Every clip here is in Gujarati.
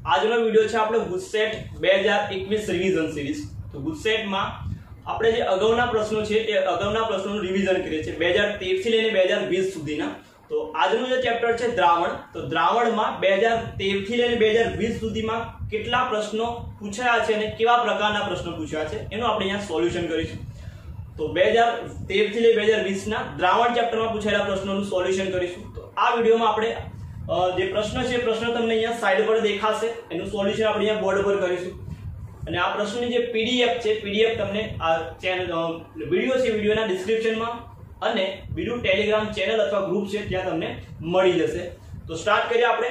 આજનો વિડિયો છે આપણો ગુજસેટ 2021 રિવિઝન સિરીઝ। તો ગુજસેટમાં આપણે જે અગાઉના પ્રશ્નો છે એ અગાઉના પ્રશ્નોનું રિવિઝન કરીએ છીએ 2013 થી લઈને 2020 સુધીના। તો આજનું જે ચેપ્ટર છે દ્રાવણ, તો દ્રાવણમાં 2013 થી લઈને 2020 સુધીમાં કેટલા પ્રશ્નો પૂછાયા છે અને કેવા પ્રકારના પ્રશ્નો પૂછાયા છે એનું આપણે અહીંયા સોલ્યુશન કરીશું। તો 2013 થી લઈને 2020 ના દ્રાવણ ચેપ્ટરમાં પૂછાયેલા પ્રશ્નોનું સોલ્યુશન કરીશું। તો આ વિડિયોમાં આપણે જે પ્રશ્ન છે પ્રશ્ન તમને અહીંયા સાઈડ પર દેખાશે, એનું સોલ્યુશન આપણે અહીંયા બોર્ડ પર કરીશું। અને આ પ્રશ્નની જે પીડીએફ છે, પીડીએફ તમને આ ચેનલ વિડિયો છે, વિડિયોના ડિસ્ક્રિપ્શનમાં અને બીજું ટેલિગ્રામ ચેનલ અથવા ગ્રુપ છે ત્યાં તમને મળી જશે। તો સ્ટાર્ટ કરીએ આપણે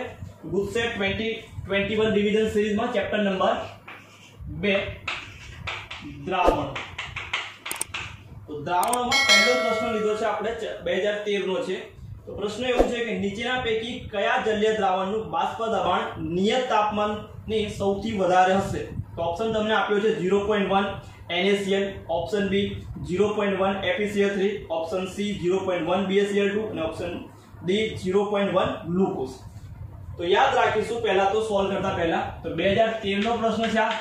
ગુજસેટ 2021 રિવિઝન સિરીઝમાં ચેપ્ટર નંબર 2 દ્રાવણ। તો દ્રાવણમાં પહેલો પ્રશ્ન લીધો છે આપણે 2013 નો છે। તો પ્રશ્ન એવું છે કે નીચેના પૈકી કયા જલીય દ્રાવણનું બાષ્પ દબાણ નિયત તાપમાનની સૌથી વધારે હશે? તો ઓપ્શન તમને આપ્યો છે 0.1 NaCl, option B 0.1 FeCl3, option C 0.1 BaCl2 અને ઓપ્શન ડી 0.1 ગ્લુકોઝ। તો યાદ રાખીશું પહેલા તો સોલ્વ કરતા પહેલા તો 2013 નો પ્રશ્ન છે આ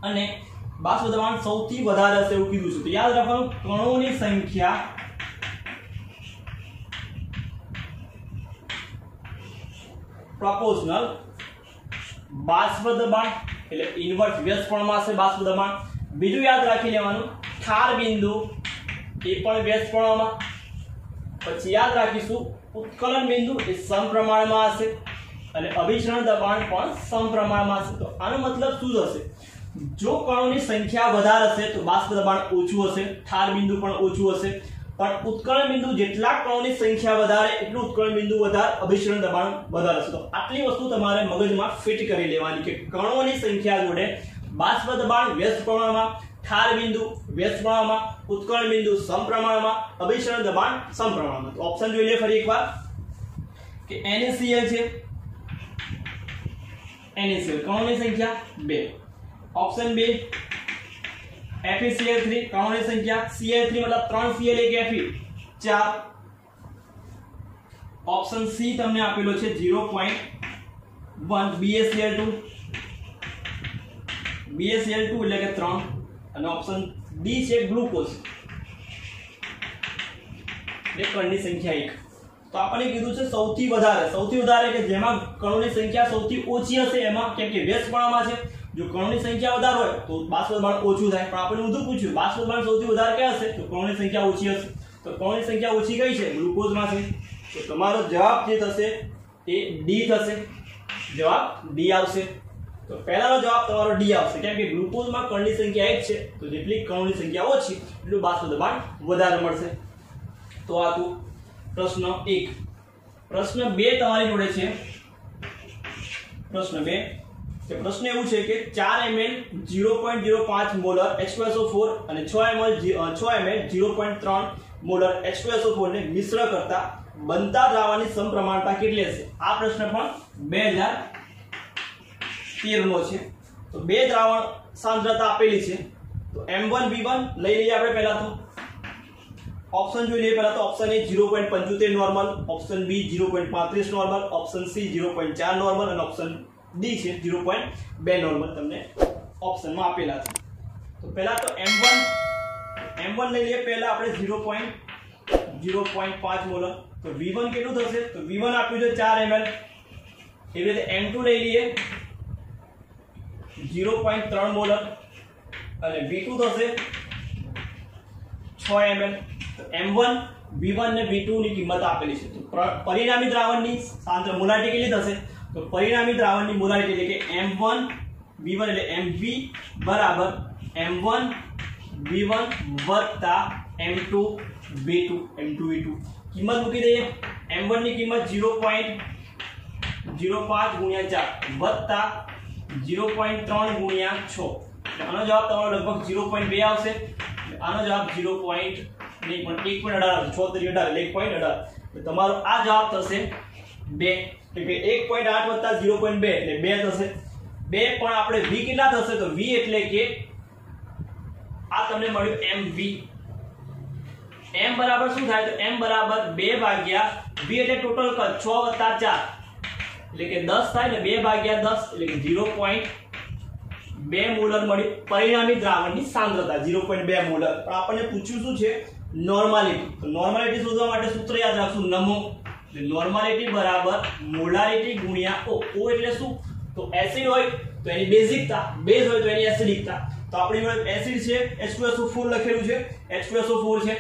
અને બાષ્પ દબાણ સૌથી વધારે હશે એવું કીધું છે। તો યાદ રાખવાનું કણોની સંખ્યા પ્રોપોર્શનલ બાષ્પ દબાણ એટલે ઇન્વર્સ વ્યસ્તપણમાં હશે બાષ્પ દબાણ। બીજું યાદ રાખી લેવાનું ઠાર બિંદુ એ પણ વ્યસ્તપણમાં। પછી યાદ રાખીશું ઉત્કલન બિંદુ એ સમપ્રમાણમાં હશે અને અભિસરણ દબાણ પણ સમપ્રમાણમાં હશે। તો આનો મતલબ શું થશે? જો કણોની સંખ્યા વધારે હશે તો બાષ્પ દબાણ ઓછું હશે, ઠાર બિંદુ પણ ઓછું હશે, પણ ઉત્કલન બિંદુ જેટલા કણોની સંખ્યા વધારે એટલું ઉત્કલન બિંદુ વધારે, અભિસરણ દબાણ વધારે હશે। તો આટલી વસ્તુ તમારે મગજમાં ફિટ કરી લેવાની કે કણોની સંખ્યા જોડે બાષ્પ દબાણ વ્યસ્તપણમાં, ઠાર બિંદુ વ્યસ્તપણમાં, ઉત્કલન બિંદુ સમપ્રમાણમાં, અભિસરણ દબાણ સમપ્રમાણમાં। તો ઓપ્શન જોઈ લે ફરી એકવાર કે NaCl છે, NaCl કણોની સંખ્યા 2, ઓપ્શન બી FeCl3 કણોની સંખ્યા Cl3 मतलब 3 Cl 1 Fe 4, ઓપ્શન સી તમને આપેલો છે 0.1 BaCl2 એટલે કે 3 અને ઓપ્શન ડી છે ગ્લુકોઝ એટલે કણની સંખ્યા 1। તો આપણે કીધું છે સૌથી વધારે કે જેમાં કણોની સંખ્યા સૌથી ઓછી હશે એમાં, કેમ કે વ્યસ્તપણામાં છે, જો કણોની સંખ્યા વધારે હોય તો બાષ્પ દબાણ ઓછું થાય, પણ આપણે ઊંધું પૂછ્યું બાષ્પ દબાણ સૌથી વધારે ક્યાં હશે? તો કણોની સંખ્યા ઓછી હશે। તો કણોની સંખ્યા ઓછી કઈ છે? ગ્લુકોઝમાં છે। તો તમારો જવાબ જે થશે એ ડી થશે, જવાબ ડી આવશે। તો પહેલાનો જવાબ તમારો ડી આવશે, કેમ કે ગ્લુકોઝમાં કણની સંખ્યા 1 છે, તો જેટલી કણોની સંખ્યા ઓછી એટલું બાષ્પ દબાણ વધારે મળશે। તો આ તો પ્રશ્ન 1। પ્રશ્ન 2 તમારી જોડે છે। પ્રશ્ન 2 કે પ્રશ્ન એવું છે કે 4 ml 0.05 મોલર H2SO4 અને 6 ml 0.3 મોલર H2SO4 ને મિશ્ર કરતા બનતા દ્રાવણની સમપ્રમાણતા કેટલી હશે? આ પ્રશ્ન પણ 2013 નો છે। તો બે દ્રાવણ સાંદ્રતા આપેલી છે, તો M1 V1 લઈ લઈએ આપણે પહેલા તો ઓપ્શન જોઈ લઈએ પહેલા તો option A 0.75 normal, option B 0.35 normal, option C 0.4 normal અને ઓપ્શન ડી છે 0.2 નોર્મલ તમને ઓપ્શનમાં આપેલા છે। તો પહેલા તો M1 લઈ લઈએ પહેલા આપણે 0.5 મોલર। તો V1 કેટલું થશે? તો V1 આપ્યું છે 4 ml। એવી રીતે M2 લઈ લઈએ 0.3 મોલર અને V2 થશે 6 ml। તો M1 V1 ને V2 ની કિંમત આપેલી છે। તો પરિણામી દ્રાવણની સાંદ્ર મોલારિટી કેટલી થશે? તો પરિણામી દ્રાવણની મોલારિટી એટલે કે M1 V1 એટલે MV બરાબર M1 V1 વત્તા M2 V2 કિંમત મૂકી દઈએ। M1 ની કિંમત 0.05 ગુણ્યા 4 વત્તા 0.3 ગુણ્યા 6, આનો જવાબ તમારો લગભગ 0.2 આવશે। આનો જવાબ 1.18 આવશે, 6 તરી 18 એટલે 1.18। તો તમારો આ જવાબ થશે 2, એટલે 1.8 વત્તા 0.2 એટલે 2 થશે। 2 પણ આપણે v કેટલા થશે? તો v એટલે કે આ તમને મળ્યું mv। m બરાબર શું થાય? તો m બરાબર 2 ભાગ્યા v એટલે ટોટલ કદ 6 + 4 એટલે કે 10 થાય ને 2 ભાગ્યા 10 એટલે કે 0.2 મોલર મળી પરિણામી દ્રાવણની સાંદ્રતા 0.2 મોલર. પણ આપણને પૂછ્યું શું છે? નોર્માલિટી. તો નોર્માલિટી શોધવા માટે સૂત્ર યાદ રાખશું નમો. એટલે નોર્માલિટી બરાબર મોલારિટી ગુણ્યા O. O એટલે શું? તો એસિડ હોય તો એની બેઝિકતા, બેઝ હોય તો એની એસિડિકતા. તો આપણી જોડે એસિડ છે H2SO4 લખેલું છે, H2SO4 છે.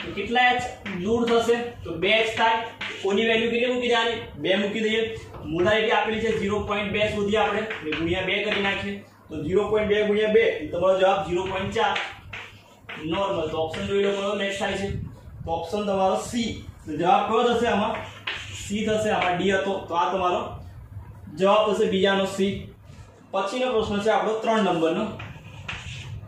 તો કેટલા H દૂર થશે? તો 2H થાય. O ની વેલ્યુ કેટલી મૂકી દેવાની? 2 મૂકી દઈએ. મોલારિટી આપેલી છે 0.2 શોધી આપણે એટલે ગુણ્યા 2 કરી નાખીએ. તો 0.2 ગુણ્યા 2 તમારો જવાબ 0.4 નોર્મલ. તો ઓપ્શન જોઈ લો કયો મેચ થાય છે? તો ઓપ્શન તમારો C. તો જવાબ કયો થશે આમાં? C થશે. આમાં D હતો તો આ તમારો જવાબ થશે બીજાનો C. પછીનો પ્રશ્ન છે આપણો 3 નંબરનો.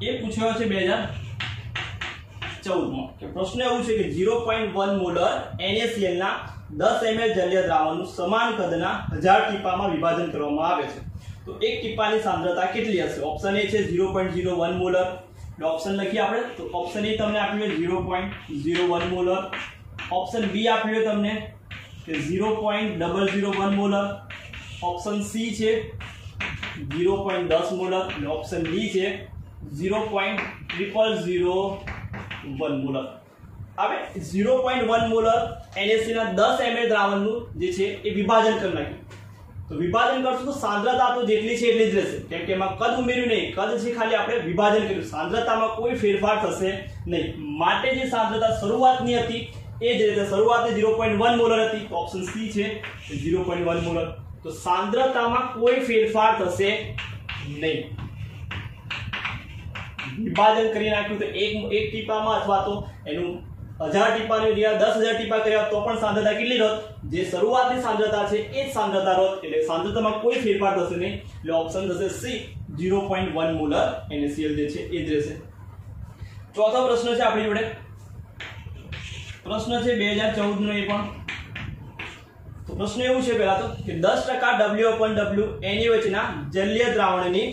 એ પૂછ્યો છે 2014 માં કે પ્રશ્ન એવું છે કે 0.1 મોલર NaCl ના 10 ml જલીય દ્રાવણનું સમાન કદના 1000 ટીપામાં વિભાજન કરવામાં આવે છે. તો એક ટીપાની સાંદ્રતા કેટલી હશે? ઓપ્શન A છે 0.01 મોલર. ઓપ્શન લખીએ આપણે. તો ઓપ્શન A તમને આપ્યું છે 0.01 મોલર. ઓપ્શન B આપ્યું છે તમને કે 0.001 મોલર. ઓપ્શન C છે 0.10 મોલર અને ઓપ્શન D છે 0.0001 મોલર. હવે 0.1 મોલર NaCl ના 10 ml દ્રાવણનું જે છે એ વિભાજન કરી નાખ્યું. તો વિભાજન કરશું તો સાંદ્રતા તો જેટલી છે એટલી જ રહેશે, કેમ કે એમાં કદ ઉમેર્યું નહીં. કદ છે ખાલી આપણે વિભાજન કર્યું. સાંદ્રતામાં કોઈ ફેરફાર થશે નહીં. માટે જે સાંદ્રતા શરૂઆતની હતી એ જ રીતે શરૂઆતની 0.1 મોલર હતી. તો ઓપ્શન C છે 0.1 મોલર. તો સાંદ્રતામાં કોઈ ફેરફાર થશે નહીં. વિભાજન કરી નાખ્યું તો એક ટીપામાં અથવા તો એનું 1000 ટીપાની જગ્યાએ 10000 ટીપા કર્યા તો પણ સાંદ્રતા કેટલી રહે? જે શરૂઆતની સાંદ્રતા છે એ જ સાંદ્રતા રહે. એટલે સાંદ્રતામાં કોઈ ફેરફાર થશે નહીં. એટલે ઓપ્શન થશે C 0.1 મોલર NaCl જે છે એ જ રહેશે. ચોથો પ્રશ્ન છે આપણી જોડે. પ્રશ્ન છે 2014 નો એ પણ. તો પ્રશ્ન એવું છે પહેલા તો કે 10% W/W NaOH ના જલીય દ્રાવણની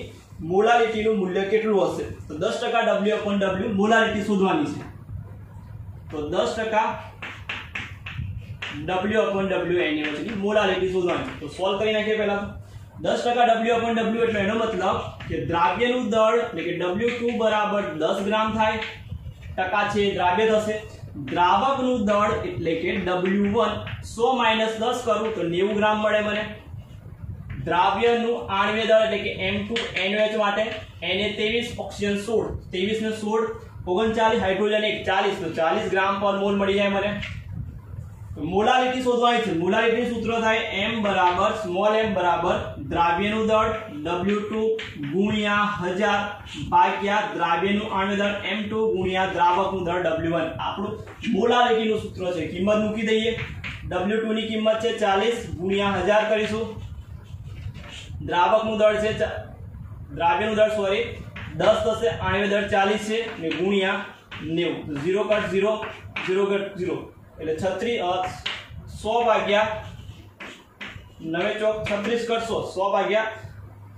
મોલારિટીનું મૂલ્ય કેટલું હશે? તો 10% W/W મોલારિટી શોધવાની છે. તો 10% W/W NaOH ની મોલારિટી શોધવાની છે. તો સોલ્વ કરી નાખીએ પહેલા તો 10% W/W એટલે એનો મતલબ કે દ્રાવ્યનું દળ એટલે કે W2 બરાબર 10 ગ્રામ થાય. ટકા છે દ્રાવ્ય થશે. દ્રાવકનું દળ એટલે કે W1 100 - 10 કરું તો 90 ગ્રામ મળે મને. દ્રાવ્યનું આણ્વીય દળ એટલે કે M2 NaOH માટે Na23 ઓક્સિજન 16 23 ને 16 39 હાઇડ્રોજન 1 40 તો 40 ગ્રામ પર મોલ મળી જાય મને. મોલારિટી શોધવાની છે. મોલારિટી સૂત્ર થાય m બરાબર સ્મોલ m બરાબર દ્રાવ્યનું દળ W2 ગુણ્યા 1000 ભાગ્યા દ્રાવ્યનું આણ્વીય દળ M2 ગુણ્યા દ્રાવકનું દળ W1. આપણું મોલારિટીનું સૂત્ર છે. કિંમત મૂકી દઈએ. W2 ની કિંમત છે 40 ગુણ્યા 1000 કરીશું. દ્રાવકનું દળ છે દ્રાવ્યનું દળ 10 થશે. આણ્વીય દળ 40 છે ને ગુણ્યા 90. 0 કટ 0 0 કટ 0 એટલે 100 ભાગ્યા 9 ચોક 36 કરશો. 100 ભાગ્યા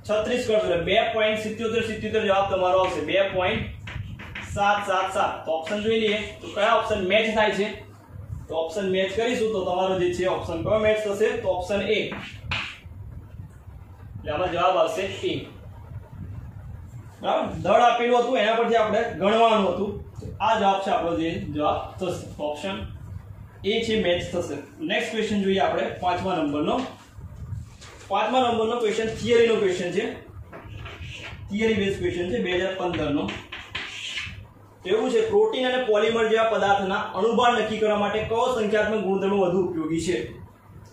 36 કરશો એટલે 2.77 જવાબ તમારો આવશે. 2.777. તો ઓપ્શન જોઈ લઈએ તો કયા ઓપ્શન મેચ થાય છે? તો ઓપ્શન મેચ કરીશું તો તમારો જે છે ઓપ્શન કયો મેચ થશે? તો ઓપ્શન A. એટલે આમાં જવાબ આવશે A. બરાબર. દળ આપેલું હતું એના પરથી આપણે ગણવાનું હતું. આ જવાબ છે આપણો જે જવાબ થશે. ઓપ્શન એ છે મેચ થશે. નેક્સ્ટ ક્વેશ્ચન જોઈએ આપણે 5મા નંબરનો. 5મા નંબરનો ક્વેશ્ચન થિયરીનો ક્વેશ્ચન છે. થિયરી બેઝ ક્વેશ્ચન છે 2015 નો. એવું છે પ્રોટીન અને પોલિમર જેવા પદાર્થના અણુભાર નક્કી કરવા માટે કયો સંખ્યાત્મક ગુણધર્મ વધુ ઉપયોગી છે?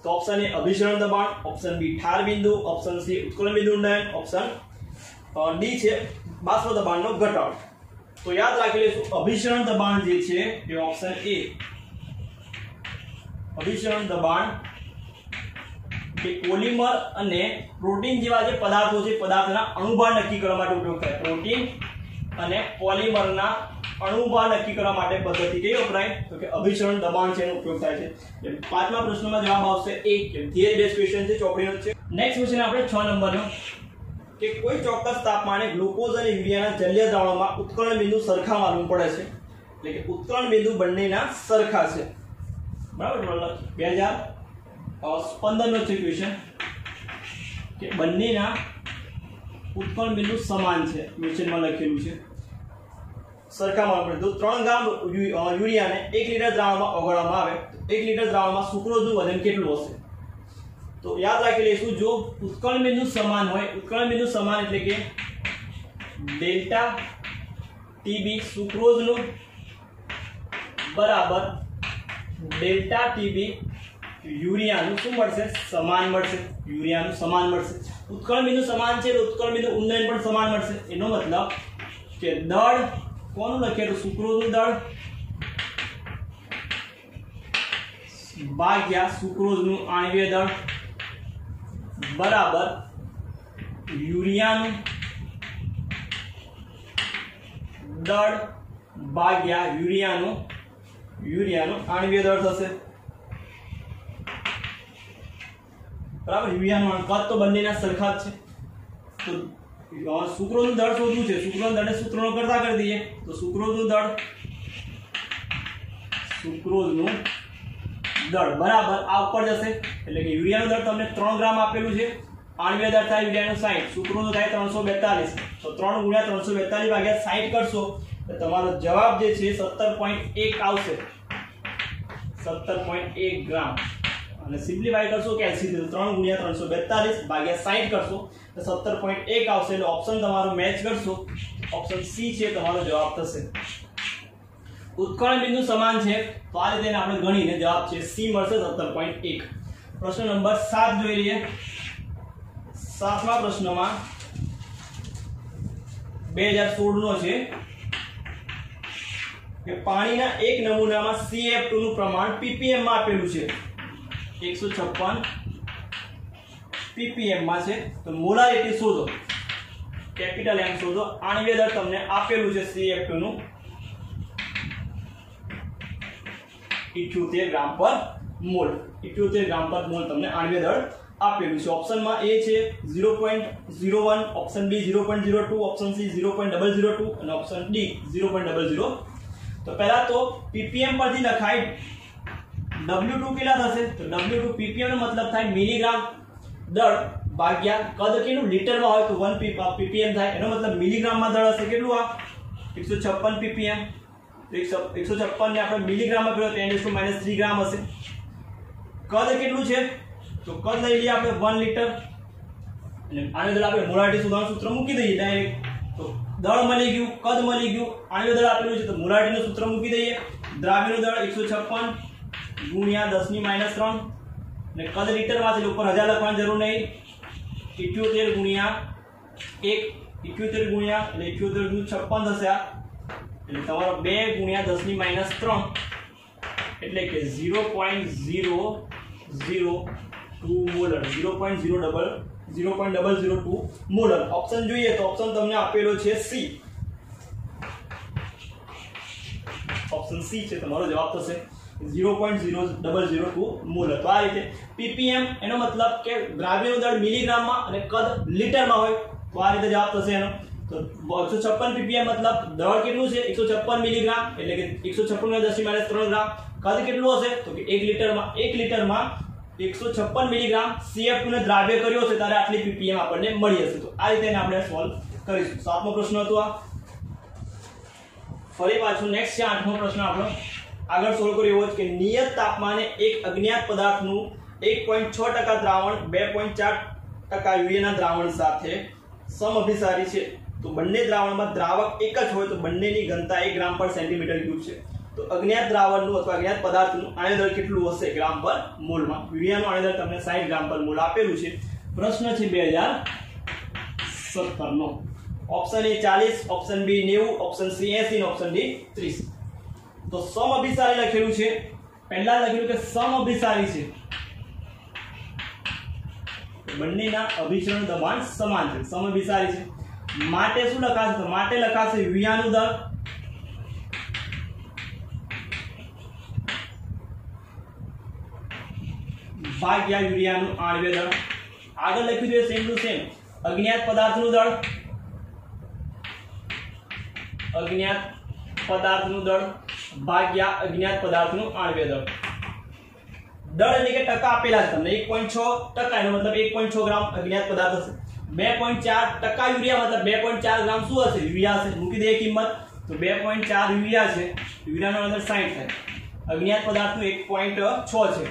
તો ઓપ્શન A અભિસરણ દબાણ, ઓપ્શન B ઠાર બિંદુ, ઓપ્શન C ઉત્કલન બિંદુ ઉંડાઈ, ઓપ્શન D છે બાષ્પ દબાણનો ઘટાડો. તો યાદ રાખી લઈશું અભિસરણ દબાણ જે છે એ ઓપ્શન A. અભિસરણ દબાણ કે પોલિમર અને પ્રોટીન જેવા જે પદાર્થો છે પદાર્થના અણુભાર નક્કી કરવા માટે ઉપયોગ થાય. પ્રોટીન અને પોલિમરના અણુભાર નક્કી કરવા માટે પદ્ધતિ કઈ વપરાય? તો કે અભિસરણ દબાણ છે એનો ઉપયોગ થાય છે. એટલે 5મા પ્રશ્નમાં જવાબ આવશે A. થિયરી બેઝ ક્વેશ્ચન છે, ચોપડીનો છે. નેક્સ્ટ ક્વેશ્ચન આપણે 6 નંબરનો કે કોઈ ચોક્કસ તાપમાને ગ્લુકોઝ અને યુરિયાના જલીય દ્રાવણમાં ઉત્કલન બિંદુ સરખા માલુમ પડે છે. એટલે કે ઉત્કલન બિંદુ બંનેના સરખા છે. બરાબર. 2014 15નો છે ક્વેશ્ચન કે બંનેના ઉત્કળ બિંદુ સમાન છે, ક્વેશ્ચનમાં લખેલું છે સરખામણ આપણે તો 3 ગ્રામ યુરિયાને 1 લીટર દ્રાવણમાં ઓગળવામાં આવે તો 1 લીટર દ્રાવણમાં સુક્રોઝનું વજન કેટલું હશે? તો યાદ રાખી લઈશું, જો ઉત્કળ બિંદુ સમાન હોય, ઉત્કળ બિંદુ સમાન એટલે કે ડેલ્ટા ટીબી સુક્રોઝનું બરાબર ડેલ્ટા ટીબી યુરિયાનું શું મળશે? સમાન મળશે, યુરિયાનું સમાન મળશે. ઉત્કળ બિંદુ સમાન છે તો ઉત્કળ બિંદુ ઉન્નયન પણ સમાન મળશે. એનો મતલબ કે દળ કોનું લખીએ તો સુક્રોઝનું દળ ભાગ્યા સુક્રોઝનું આણ્વીય દળ બરાબર યુરિયાનું દળ ભાગ્યા યુરિયાનું આણ્વીય દળ થશે. બરાબર, યુરિયાનું કદ તો બંનેના સરખા જ છે. તો સુક્રોઝનું દળ શોધવું છે, સુક્રોઝના દળને સૂત્રનો કરતા કરી દઈએ તો સુક્રોઝનું દળ બરાબર આ ઉપર જશે એટલે કે યુરિયાનું દળ તમને 3 ગ્રામ આપેલું છે, આણ્વીય દળ થાય યુરિયાનું 60, સુક્રોઝનું થાય 342. તો 3 × 342 ભાગ્યા 60 કરશો તો તમારો જવાબ જે છે 17.1 આવશે, 17.1 ગ્રામ. અને સિમ્પ્લિફાઈ કરશો કે એલસીસી 3 × 342 ભાગ્યા 60 કરશો તો 17.1 આવશે. એટલે ઓપ્શન તમારો મેચ કરશો, ઓપ્શન સી છે તમારો જવાબ થશે. ઉત્કળ બિંદુ સમાન છે તો આ રીતે આપણે ગણીને જવાબ છે સી મળશે 17.1. પ્રશ્ન નંબર 7 જોઈ લઈએ. 7મા પ્રશ્નમાં 2016 નો છે કે પાણીના એક નમૂનામાં CF2 નું પ્રમાણ ppm માં આપેલું છે, 156 ppm માં છે. તો મોલારિટી શોધો, કેપિટલ M શોધો. આણ્વીય દળ તમને આપેલું છે CF2 નું 78 ગ્રામ પર મોલ, 78 ગ્રામ પર મોલ તમને આણ્વીય દળ આપેલું છે. ઓપ્શનમાં A છે 0.01, ઓપ્શન B 0.02, ઓપ્શન C 0.002 અને ઓપ્શન D 0.00. તો પહેલા તો ppm પરથી લખાય W2 કેટલા થશે? તો W2 ppm નો મતલબ થાય મિલીગ્રામ દળ ભાગ્યા કદ કેટલું લીટરમાં હોય તો 1 ppm થાય, એનો મતલબ મિલીગ્રામમાં દળ હશે. કેટલું આ 156 ppm. 156 ને આપણે મિલીગ્રામમાં કર્યો તો 10 - 3 ગ્રામ હશે. કદ કેટલું છે? તો કદ લઈ લઈએ આપણે 1 લીટર અને આને દળ આપણે મોલારિટી શોધવાનું સૂત્ર મૂકી દઈએ ડાયરેક્ટ. તો દળ મળી ગયું, કદ મળી ગયું, આણ્વીય દળ આપેલું છે તો મોલારિટીનું સૂત્ર મૂકી દઈએ. દ્રાવ્યનું દળ 156 ગુણ્યા 10 ની -3 અને કદ લીટરમાં છે ઉપર 1000 લખવાની જરૂર નહીં. 78 ગુણ્યા 1, 78 ગુણ્યા એટલે 78 × 56 થશે આ, એટલે તમારો 2 ગુણ્યા 10 ની -3 એટલે કે 0.002 મોલર, 0.002 મોલર. ઓપ્શન જોઈએ તો ઓપ્શન તમને આપેલો છે સી, ઓપ્શન સી છે તમારો જવાબ થશે 0.002 મોલર. તો આ રીતે ppm એનો મતલબ કે દ્રાવ્યનું દળ મિલીગ્રામમાં અને કદ લીટરમાં હોય તો આ રીતે જવાબ થશે એનો. તો 156 ppm મતલબ દળ કેટલું છે 156 મિલીગ્રામ એટલે કે 156 × 10 ની -3 ગ્રામ. કદ કેટલું હશે તો કે 1 લીટરમાં 156 મિલીગ્રામ CF2 ને દ્રાવ્ય કર્યો છે ત્યારે આટલી ppm આપણને મળી હશે. તો આ રીતે આપણે સોલ્વ કરીશું. 7મો પ્રશ્ન હતો આ. ફરી પાછું નેક્સ્ટ છે 8મો પ્રશ્ન આપણો આગળ સોલ્વ કર્યો એવો કે નિયત તાપમાને એક અજ્ઞાત પદાર્થનું 1.6% દ્રાવણ 2.4% યુરિયાના દ્રાવણ સાથે સમઅભિસારી છે. તો બંને દ્રાવણમાં દ્રાવક એક જ હોય તો બંનેની ઘનતા 1 ગ્રામ પર સેન્ટીમીટર ક્યુબ છે. તો અજ્ઞાત દ્રાવણનું અથવા અજ્ઞાત પદાર્થનું આણ્વીય દળ કેટલું હશે ગ્રામ પર મોલમાં? યુરિયાનું આણ્વીય દળ તમને 60 ગ્રામ પર મોલ આપેલું છે. પ્રશ્ન છે 2017 નો. Option A 40, option B 90, option C 80 અને ઓપ્શન D 30. તો સમઅભિસારી લખેલું છે, પહેલા લખેલું કે સમઅભિસારી છે, બંનેના અભિસરણ દબાણ સમાન છે, સમઅભિસારી છે. માટે શું લખાશે? તો માટે લખાશે યુરિયાનું દળ ભાગ્યા યુરિયાનું આણ્વીય દળ. આગળ લખ્યું છે સેમ ટુ સેમ અજ્ઞાત પદાર્થનું દળ, અજ્ઞાત પદાર્થનું દળ ભાગ્યા અજ્ઞાત પદાર્થનું આણ્વીય દળ દળ એટલે કે ટકા આપેલા છે તમને 1.6% એનો મતલબ 1.6 ગ્રામ અજ્ઞાત પદાર્થ હશે. 2.4% યુરિયા મતલબ 2.4 ગ્રામ શું હશે? યુરિયા હશે. મૂકી દઈએ કિંમત તો 2.4 યુરિયા છે. યુરિયાનો અંદર 60 થાય. અજ્ઞાત પદાર્થનું 1.6 છે.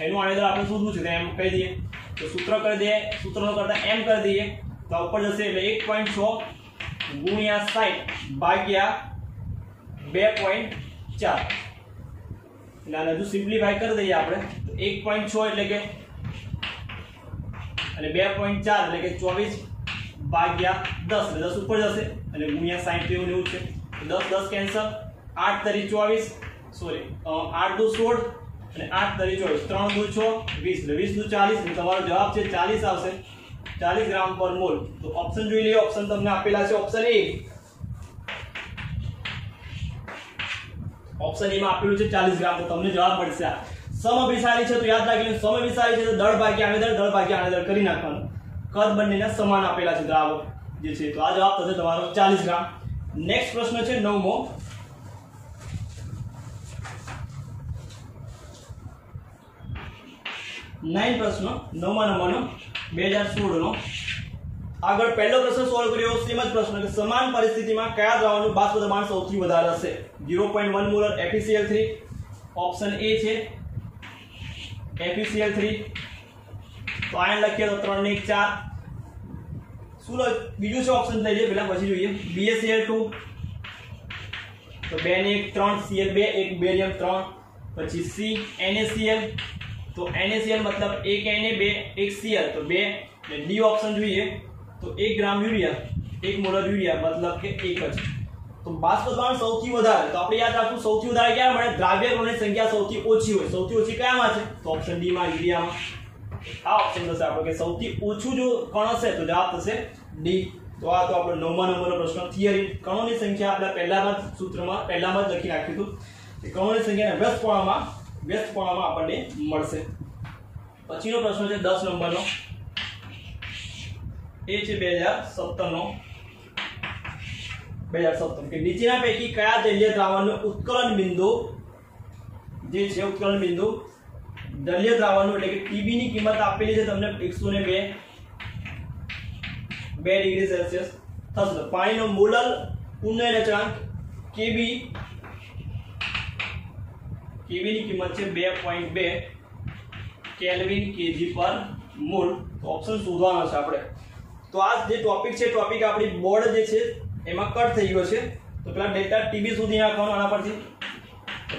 એનું આની અંદર આપણે શોધવું છે તો એમ કહી દઈએ તો સૂત્ર કરી દઈએ. સૂત્રનો કરતા એમ કરી દઈએ તો ઉપર જશે એટલે 1.6 ગુણ્યા 60 ભાગ્યા 2.4 એટલે આને હજુ સિમ્પ્લિફાય કરી દઈએ આપણે તો 1.6 એટલે કે અને 2.4 એટલે કે 24 ભાગ્યા 10 એટલે 10 ઉપર જશે અને ગુણ્યા 60 એવું લેવું છે. 10 કેન્સલ 8 તરી 24 સોરી 8 દુ 16 અને 8 તરી 24 3 દુ 6 20 એટલે 20 દુ 40 અને તમારો જવાબ છે 40 આવશે. 40 ગ્રામ પર મોલ. તો ઓપ્શન જોઈ લઈએ. ઓપ્શન તમને આપેલા છે ઓપ્શન એ. ઓપ્શન એ માં આપેલું છે 40 ગ્રામ તો તમને જવાબ મળશે. સમઅભિસારી છે તો યાદ રાખી લો સમઅભિસારી છે તો દળ ભાગ્યા આને દળ ભાગ્યા આને દળ કરી નાખવાનું. કદ બંનેના સમાન આપેલા છે દ્રાવક જે છે તો આ જવાબ થશે તમારો 40 ગ્રામ. નેક્સ્ટ પ્રશ્ન છે 9મો. 9 પ્રશ્ન 9મા નંબરનો 2016 નો. આગળ પહેલો પ્રશ્ન સોલ્વ કર્યો સેમ જ પ્રશ્ન કે સમાન પરિસ્થિતિમાં કયા દ્રાવણનું બાષ્પ દબાણ સૌથી વધારે હશે? 0.1 મોલર FeCl3. ઓપ્શન એ છે FeCl3. તો આયન લખીએ તો 3 ને 1 4. શું બીજું છે ઓપ્શન લઈ લઈએ પહેલા પછી જોઈએ. BaCl2 તો 2 ને 1 3 Cl2 1 બેરિયમ 3 પછી C NaCl તો NaCl મતલબ 1 Na 2 1 Cl તો 2 અને D ઓપ્શન જોઈએ તો 1 ગ્રામ યુરિયા 1 મોલર યુરિયા મતલબ કે 1 જ. તો બાષ્પ દબાણ સૌથી વધારે તો આપણે યાદ રાખવું સૌથી વધારે ક્યાં મળે? દ્રાવ્ય કણોની સંખ્યા સૌથી ઓછી હોય. સૌથી ઓછી કયામાં છે? તો ઓપ્શન ડી માં યુરિયામાં. આ ઓપ્શન થશે આપણો કે સૌથી ઓછું જો કણ હશે તો જવાબ થશે ડી. તો આ તો આપણો 9મા નંબરનો પ્રશ્ન થિયરી. કણોની સંખ્યા આપણે પહેલામાં સૂત્રમાં પહેલામાં જ લખી નાખ્યું હતું કે કણોની સંખ્યાને વ્યસ્તપણામાં આપણને મળશે. પછીનો પ્રશ્ન છે 10 નંબરનો. એ છે 2017 નો. 2017 કે નીચેના પૈકી કયા જલીય દ્રાવણનું ઉત્કલન બિંદુ જે છે ઉત્કલન બિંદુ જલીય દ્રાવણનું એટલે કે TB ની કિંમત આપેલી છે તમને 102 ડિગ્રી સેલ્સિયસ થશે. પાણીનો મોલર ઉન્નયન અચળાંક Kb ની કિંમત છે 2.2 કેલ્વિન kg પર મોલ. તો ઓપ્શન શોધવાનો છે આપણે. તો આ જે ટોપિક છે ટોપિક આપણી બોર્ડ જે છે એમાં કટ થઈ ગયો છે તો પેલા ડેલ્ટા TB સુધી નાખવાનું આના પરથી.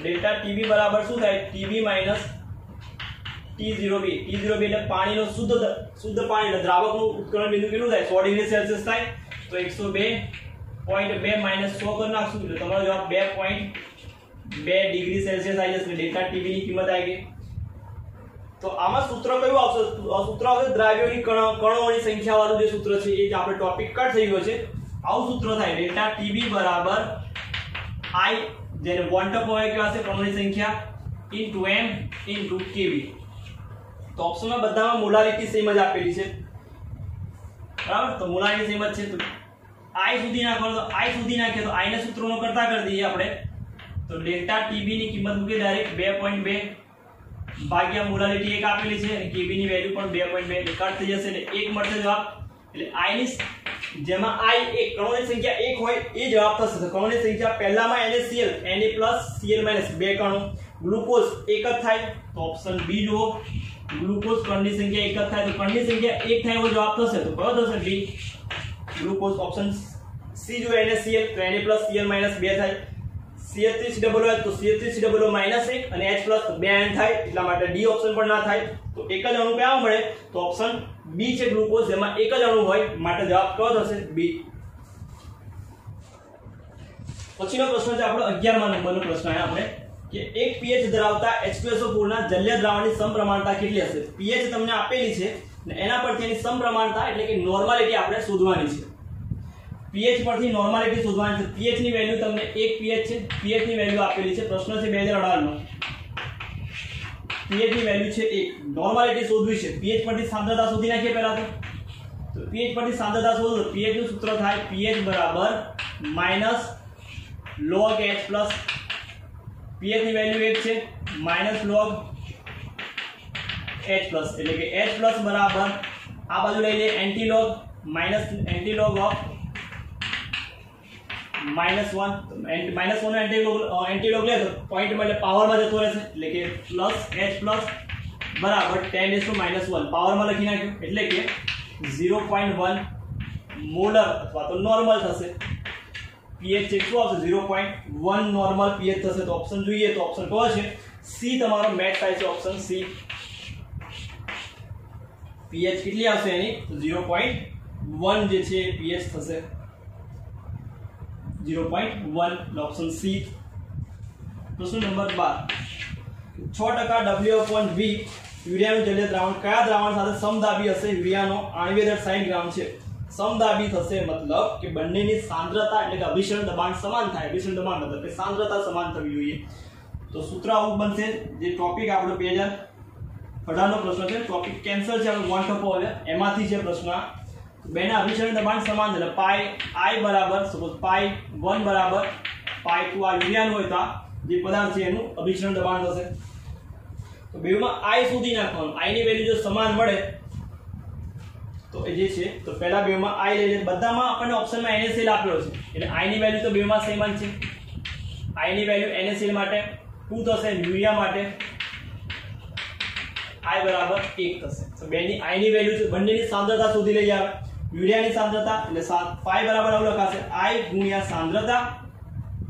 ડેલ્ટા TB બરાબર શું થાય? TB minus T0B. T0B એટલે પાણીનો શુદ્ધ પાણી એટલે દ્રાવકનું ઉત્કલન બિંદુ કેટલું થાય? 100 ડિગ્રી સેલ્સિયસ થાય. તો 102.2 માઈનસ 100 કરી નાખશું એટલે તમારો જવાબ 2.2 ડિગ્રી સેલ્સિયસ આવી જશે. ડેલ્ટા TB ની કિંમત આવી ગઈ. તો આમાં સૂત્ર કયું આવશે? સૂત્ર આવશે દ્રાવ્યોની કણોની સંખ્યા વાળું જે સૂત્ર છે એ જ આપણે ટોપિક કટ થઈ ગયો છે. આવું સૂત્ર થાય ડેલ્ટા TB બરાબર I જેને ક્વોન્ટમ હોય કહેવાશે કણોની સંખ્યા ઇન્ટુ m ઇન્ટુ Kb. તો ઓપ્શનમાં બધામાં મોલારિટી સેમ જ આપેલી છે બરાબર. તો મોલારિટી સેમ જ છે તો I સુધી નાખવાનું તો I સુધી નાખીએ તો I ને સૂત્રોનો કરતા કરી દઈએ આપણે તો ડેલ્ટા TB ની કિંમત મૂકી ડાયરેક્ટ 2.2 ભાગ્યા મોલારિટી 1 આપેલી છે અને Kb ની વેલ્યુ પણ 2.2 એટલે કટ થઈ જશે એટલે 1 મળશે જવાબ. એટલે I ની જેમાં I એક કણોની સંખ્યા 1 હોય એ જવાબ થશે. તો કણોની સંખ્યા પહેલામાં NaCl Na+ Cl- બે કણો. ગ્લુકોઝ એક જ થાય તો ઓપ્શન બી જુઓ. ગ્લુકોઝ કણની સંખ્યા એક જ થાય તો કણની સંખ્યા 1 થાય એવો જવાબ થશે તો કયો થશે? બી ગ્લુકોઝ. ઓપ્શન સી જો NaCl તો Na+ Cl- 2 થાય. CH3COO હોય તો CH3COO -1 અને H+ તો 2 આયન થાય એટલા માટે ડી ઓપ્શન પણ ના થાય. તો એક જ અણુ કયા મળે? તો ઓપ્શન બી છે ગ્લુકોઝ જેમાં એક જ અણુ હોય માટે જવાબ કયો થશે? બી. પછીનો પ્રશ્ન છે આપણો 11મા નંબરનો પ્રશ્ન છે આપણે કે એક pH ધરાવતા H2SO4 ના જલીય દ્રાવણની સમપ્રમાણતા કેટલી હશે? pH તમને આપેલી છે અને એના પરથી એની સમપ્રમાણતા એટલે કે નોર્માલિટી આપણે શોધવાની છે. pH પરથી નોર્માલિટી શોધવાની છે. pH ની વેલ્યુ તમને 1 pH છે. pH ની વેલ્યુ આપેલી છે. પ્રશ્ન છે 2018 નો. pH ની વેલ્યુ છે 1. નોર્માલિટી શોધવી છે. pH પરથી સાંદ્રતા શોધી નાખીએ પહેલા તો pH પરથી સાંદ્રતા શોધો તો pH નું સૂત્ર થાય pH બરાબર -log H+. pH ની વેલ્યુ 1 છે -log H પ્લસ, એટલે કે H પ્લસ બરાબર આ બાજુ લઈ લઈએ એન્ટીલોગ માઇનસ એન્ટીલોગ ઓફ -1, -1 નો એન્ટીલોગ લે તો પોઈન્ટ માં એટલે પાવરમાં જતો રહેશે, એટલે કે પ્લસ H પ્લસ બરાબર 10⁻1 પાવરમાં લખી નાખ્યું, એટલે કે 0.1 મોલર અથવા તો નોર્મલ થશે. pH ચેક શું આવશે 0.1 નોર્મલ pH થશે. તો ઓપ્શન જોઈએ તો ઓપ્શન કયો છે? સી તમારો મેચ થાય છે, ઓપ્શન સી. pH કેટલી આવશે એની? તો 0.1 જે છે pH થશે 0.1, ઓપ્શન સી. પ્રશ્ન નંબર 12, 6% W/V યુરિયાનું જલીય દ્રાવણ કયા દ્રાવણ સાથે સમદાબી હશે? યુરિયાનો આણ્વીય દર 60 ગ્રામ છે. સમદાબી થશે મતલબ કે બંનેની સાંદ્રતા એટલે કે અભિસરણ દબાણ સમાન થાય. અભિસરણ દબાણ મતલબ કે સાંદ્રતા સમાન થવી જોઈએ. તો સૂત્ર આવું બનશે. જે ટોપિક આપણો 2018 નો પ્રશ્ન છે, ટોપિક કેન્સર છે, આપણે વોન્ટ ઓફ ઓલ એમાંથી છે પ્રશ્ન. બેના અભિસરણ દબાણ સમાન છે, એટલે પાઈ I બરાબર સપોઝ પાઈ 1 બરાબર પાઈ 2 આ યુરિયાનું હોય તો આ જે પદાર્થ છે એનું અભિસરણ દબાણ થશે. તો બેમાં I શોધી નાખવાનું. I ની વેલ્યુ જો સમાન મળે તો એ જે છે તો પહેલા બેમાં I લઈ લે. બધામાં આપણને ઓપ્શનમાં NaCl આપેલો છે, એટલે I ની વેલ્યુ તો બેમાં સેમ જ છે. I ની વેલ્યુ NaCl માટે 2 થશે, યુરિયા માટે I બરાબર 1 થશે. તો બેની I ની વેલ્યુ છે, બંનેની સાંદ્રતા શોધી લઈએ. આવે યુરિયાની સાંદ્રતા એટલે 5 બરાબર આવું લખાશે I ગુણ્યા સાંદ્રતા.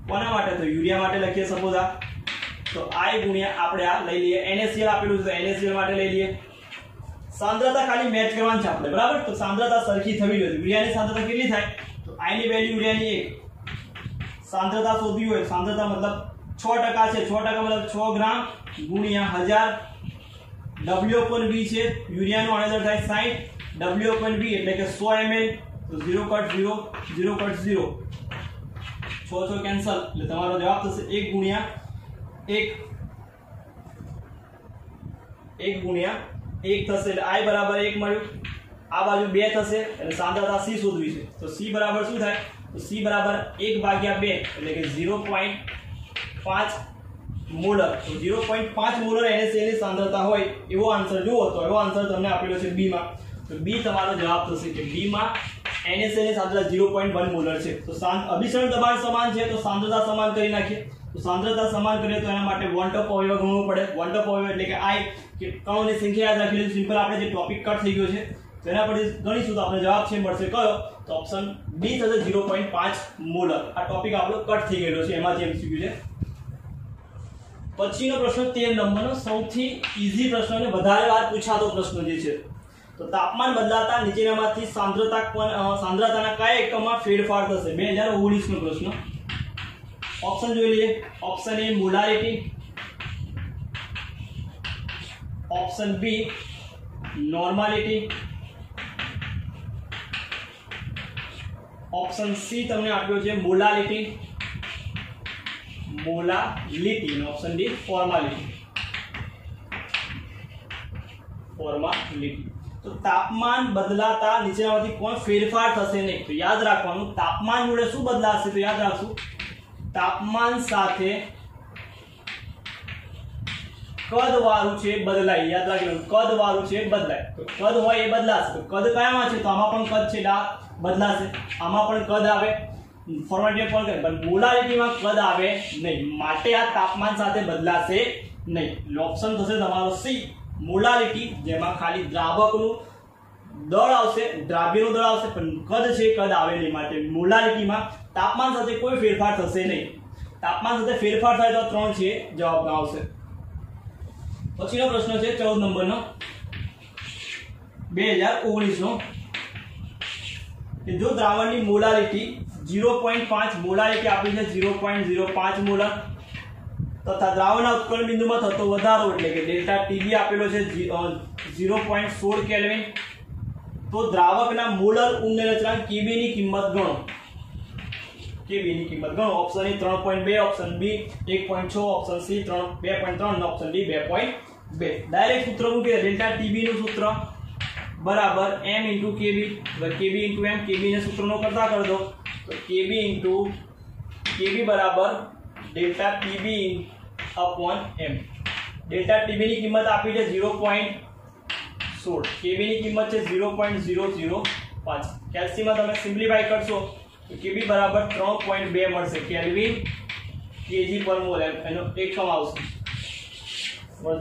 કોના માટે? તો યુરિયા માટે લખીએ સપોઝ આ. તો I ગુણ્યા આપણે આ લઈ લઈએ NaCl આપેલું છે, તો NaCl માટે લઈ લઈએ. સાંદ્રતા ખાલી મેચ કરવાની છે આપણે, બરાબર? તો સાંદ્રતા સરખી થવી જોઈએ. યુરિયાની સાંદ્રતા કેટલી થાય? તો I ની વેલ્યુ યુરિયાની 1, સાંદ્રતા શોધવી હોય સાંદ્રતા મતલબ 6% છે, 6% મતલબ 6 ગ્રામ ગુણ્યા 1000. W/V છે, યુરિયાનો આણ્વીય દર થાય 60, W/V એટલે કે 100 ml. તો 0.0 0.0 6 કેન્સલ, એટલે તમારો જવાબ થશે 1 ગુણ્યા 1 થશે, એટલે I બરાબર 1 મળ્યું. આ બાજુ 2 થશે, એટલે સાંદ્રતા C શોધવી છે. તો C બરાબર શું થાય? તો C બરાબર 1/2 એટલે કે 0.5 મોલર. તો 0.5 મોલર NaCl ની સાંદ્રતા હોય એવો આન્સર જુઓ તો એવો આન્સર તમને આપેલો છે B માં. તો B તમારો જવાબ થશે કે B માં NaCl ની સાંદ્રતા 0.1 મોલર છે. તો અભિસરણ દબાણ સમાન છે તો સાંદ્રતા સમાન કરી નાખીએ. તો સાંદ્રતા સમાન કરીએ તો એના માટે વોન્ટ ઓફ અવયવ ગણવું પડે. વોન્ટ ઓફ અવયવ એટલે કે I કે કણોની સંખ્યા યાદ રાખી લીધું. સિમ્પલ આપણે જે ટોપિક કટ થઈ ગયો છે તો એના પરથી ગણીશું તો આપણે જવાબ છે મળશે કયો? તો ઓપ્શન B થશે 0.5 મોલર. આ ટોપિક આપણો કટ થઈ ગયેલો છે, એમાંથી MCQ છે. પછીનો પ્રશ્ન 13 નંબરનો સૌથી ઈઝી પ્રશ્ન અને વધારે વાર પૂછાતો પ્રશ્ન જે છે. તો તાપમાન બદલાતા નીચેનામાંથી સાંદ્રતાના કયા એકમમાં ફેરફાર થશે? 2019 નો પ્રશ્ન. ઓપ્શન જોઈ લઈએ. Option A molarity, option B normality, option C તમને આપ્યો છે મોલાલિટી અને ઓપ્શન D ફોર્માલિટી. તો તાપમાન બદલાતા નીચેનામાંથી કોણ ફેરફાર થશે નહીં? તો યાદ રાખવાનું તાપમાન જોડે શું બદલાશે? તો યાદ રાખશું તાપમાન સાથે કદ વાળું છે બદલાય. યાદ રાખવાનું કદ વાળું છે બદલાય. તો કદ હોય એ બદલાશે. તો કદ કયામાં છે? તો આમાં પણ કદ છે બદલાશે, આમાં પણ કદ આવે, ફોર્માલિટી પણ કરે, પણ મોલારિટીમાં કદ આવે નહીં. માટે આ તાપમાન સાથે બદલાશે નહીં. ઓપ્શન થશે તમારો C મોલારિટી, જેમાં ખાલી દ્રાવકનું દળ આવશે, દ્રાવ્યનું દળ આવશે, પણ કદ છે કદ આવે નહીં. માટે મોલારિટીમાં તાપમાન સાથે કોઈ ફેરફાર થશે નહીં. તાપમાન સાથે ફેરફાર થાય તો 3 છે જવાબ આવશે. પછીનો પ્રશ્ન છે 14 નંબરનો 2019 નો. કે જો દ્રાવણની મોલારિટી 0.5 મોલારિટી આપી છે 0.05 મોલર તથા દ્રાવણના ઉત્કલન બિંદુમાં થતો વધારો એટલે કે ડેલ્ટા TB આપેલો છે 0.16 કેલ્વિન, તો દ્રાવકના મોલર ઊંઘ અચળાંક Kb ની કિંમત ગણો. Kb ની કિંમત ગણો. Option A 3.2, option B 1.6, option C 2.3 અને ઓપ્શન D 2.2. ડાયરેક્ટ સૂત્ર મૂકીએ. ડેલ્ટા TB નું સૂત્ર બરાબર m * Kb. હવે Kb * m, Kb ને સૂત્રનો કરતા કરી દો તો Kb બરાબર delta TB / m. Delta TB ની કિંમત આપી છે 0.16 16 Kb ની કિંમત છે 0.005 કેલ્સીમાં તમે સિમ્પ્લિફાઈ કરશો તો Kb બરાબર 3.2 મળશે કેલ્વિન kg પર મોલ એનો એકમ આવશે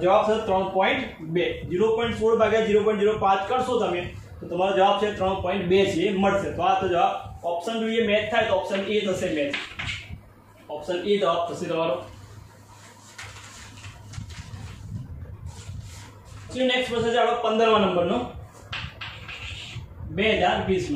જવાબ છે 3.2 0.16 ભાગ્યા 0.05 કરશો તમે તો તમારો જવાબ છે 3.2 છે મળશે તો આ તો જવાબ ઓપ્શન જોઈએ મેચ થાય તો ઓપ્શન એ થશે મેચ ઓપ્શન એ જવાબ થશે તમારો પછી નેક્સ્ટ પ્રશ્ન છે આપણો 15મા નંબરનો 2020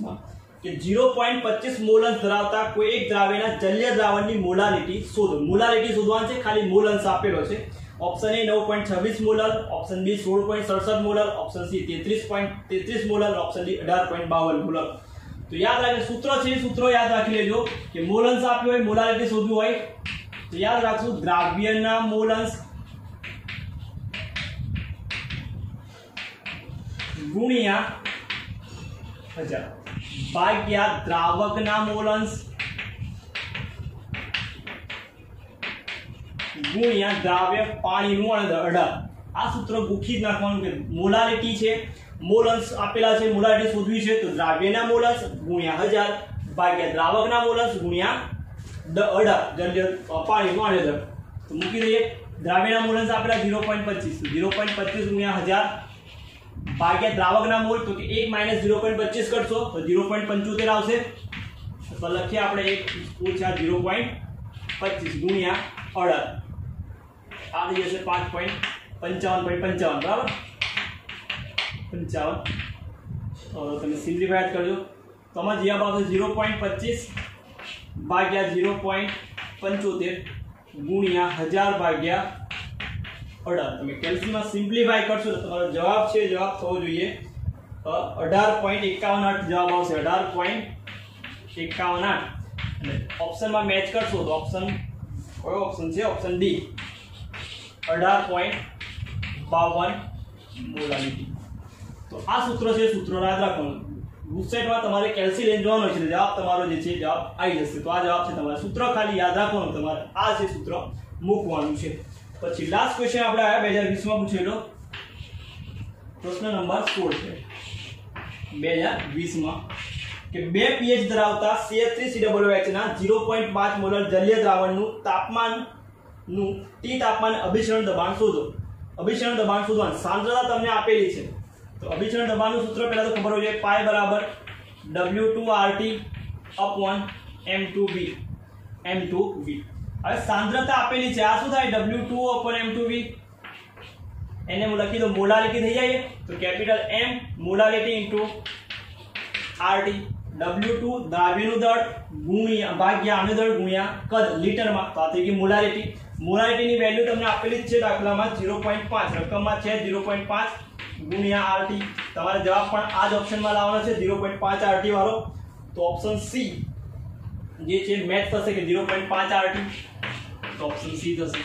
માં કે 0.25 મોલ અંશ ધરાવતા કોઈ એક દ્રાવ્યના જલીય દ્રાવણની મોલારિટી શોધો મોલારિટી શોધવાનું છે ખાલી મોલ અંશ આપેલો છે option A 9.26 molar option B 16.67 molar option C 33.33 molar option D 18.52 molar તો યાદ રાખજો સૂત્ર છે સૂત્રો યાદ રાખી લેજો કે મોલ અંશ આપ્યો હોય મોલારિટી શોધવું હોય તો યાદ રાખશું દ્રાવ્યના મોલ અંશ ગુણ્યા 1000 ભાગ્યા દ્રાવકના મોલ અંશ ગુણ્યા દ્રાવ્ય પાણીનું અણુ 18 આ સૂત્ર ગોખી જ નાખવાનું કે મોલારિટી છે મોલ અંશ આપેલા છે મોલારિટી શોધવી છે તો દ્રાવ્યના મોલ અંશ ગુણ્યા 1000 ભાગ્યા દ્રાવકના મોલ અંશ ગુણ્યા 18 જલ્દી પાણીનું અણુ 18 તો મૂકી દઈએ દ્રાવ્યના મોલ અંશ આપેલા 0.25 0.25 ગુણ્યા 1000 ભાગ્યા દ્રાવકના મોલ તો કે 1 - 0.25 કરશો તો 0.75 આવશે તો લખીએ આપણે 1 - 0.25 ગુણ્યા 18 આ થઈ જશે 5.55 બરાબર 55 તમે સિમ્પ્લિફાઈ કરજો તમારો જવાબ આવશે 0.25 ભાગ્યા 0.75 ગુણ્યા 1000 ભાગ્યા 18 તમે કેલ્સીમાં સિમ્પ્લિફાઈ કરશો તો તમારો જવાબ છે જવાબ થવો જોઈએ 18.518 જવાબ આવશે 18.518 અને ઓપ્શનમાં મેચ કરશો તો ઓપ્શન કયો ઓપ્શન છે ઓપ્શન ડી 18.52 મોલારિટી તો આ સૂત્ર છે સૂત્ર યાદ રાખવાનું ગુસ્સેટમાં તમારે કેલ્સી લઈને જોવાનો છે જવાબ તમારો જે છે જવાબ આવી જશે તો આ જવાબ છે તમારે સૂત્ર ખાલી યાદ રાખવાનું તમારે આ છે સૂત્ર મૂકવાનું છે પછી લાસ્ટ ક્વેશ્ચન આપણે આયા 2020 માં પૂછેલો પ્રશ્ન નંબર 16 છે 2020 માં કે 2 pH ધરાવતા CH3COOH ના 0.5 મોલર જલીય દ્રાવણનું તાપમાનનું T તાપમાન અભિસરણ દબાણ શોધો અભિસરણ દબાણ શોધવાનું સાંદ્રતા તમને આપેલી છે તો અભિસરણ દબાણનું સૂત્ર પહેલા તો ખબર હોવી જોઈએ પાઈ બરાબર W2RT upon M2V હવે સાંદ્રતા આપેલી છે આ શું થાય W2 upon M2V એને હું લખી દઉં મોલારિટી થઈ જાય તો capital M molarity into RT W2 દ્રાવ્યનું દળ ગુણ્યા ભાગ્યા આનું દળ ગુણ્યા કદ લીટરમાં તો આ થઈ ગઈ મોલારિટી મોલારિટીની વેલ્યુ તમને આપેલી જ છે દાખલામાં 0.5 રકમમાં છે 0.5 ગુણ્યા RT તમારે જવાબ પણ આ જ ઓપ્શનમાં લાવવાનો છે 0.5 RT વાળો તો ઓપ્શન સી જે છે મેચ થશે કે 0.5 RT તો ઓપ્શન સી થશે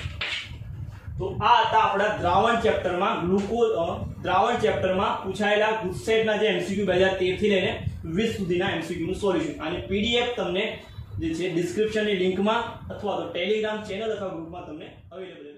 તો આ હતા આપણા દ્રાવણ ચેપ્ટરમાં દ્રાવણ ચેપ્ટરમાં પૂછાયેલા ગુસ્સેટના જે MCQ 2013 થી લઈને 20 સુધીના MCQ નું સોલ્યુશન અને PDF તમને જે છે ડિસ્ક્રિપ્શનની લિંકમાં અથવા તો ટેલિગ્રામ ચેનલ અથવા ગ્રુપમાં તમને અવેલેબલ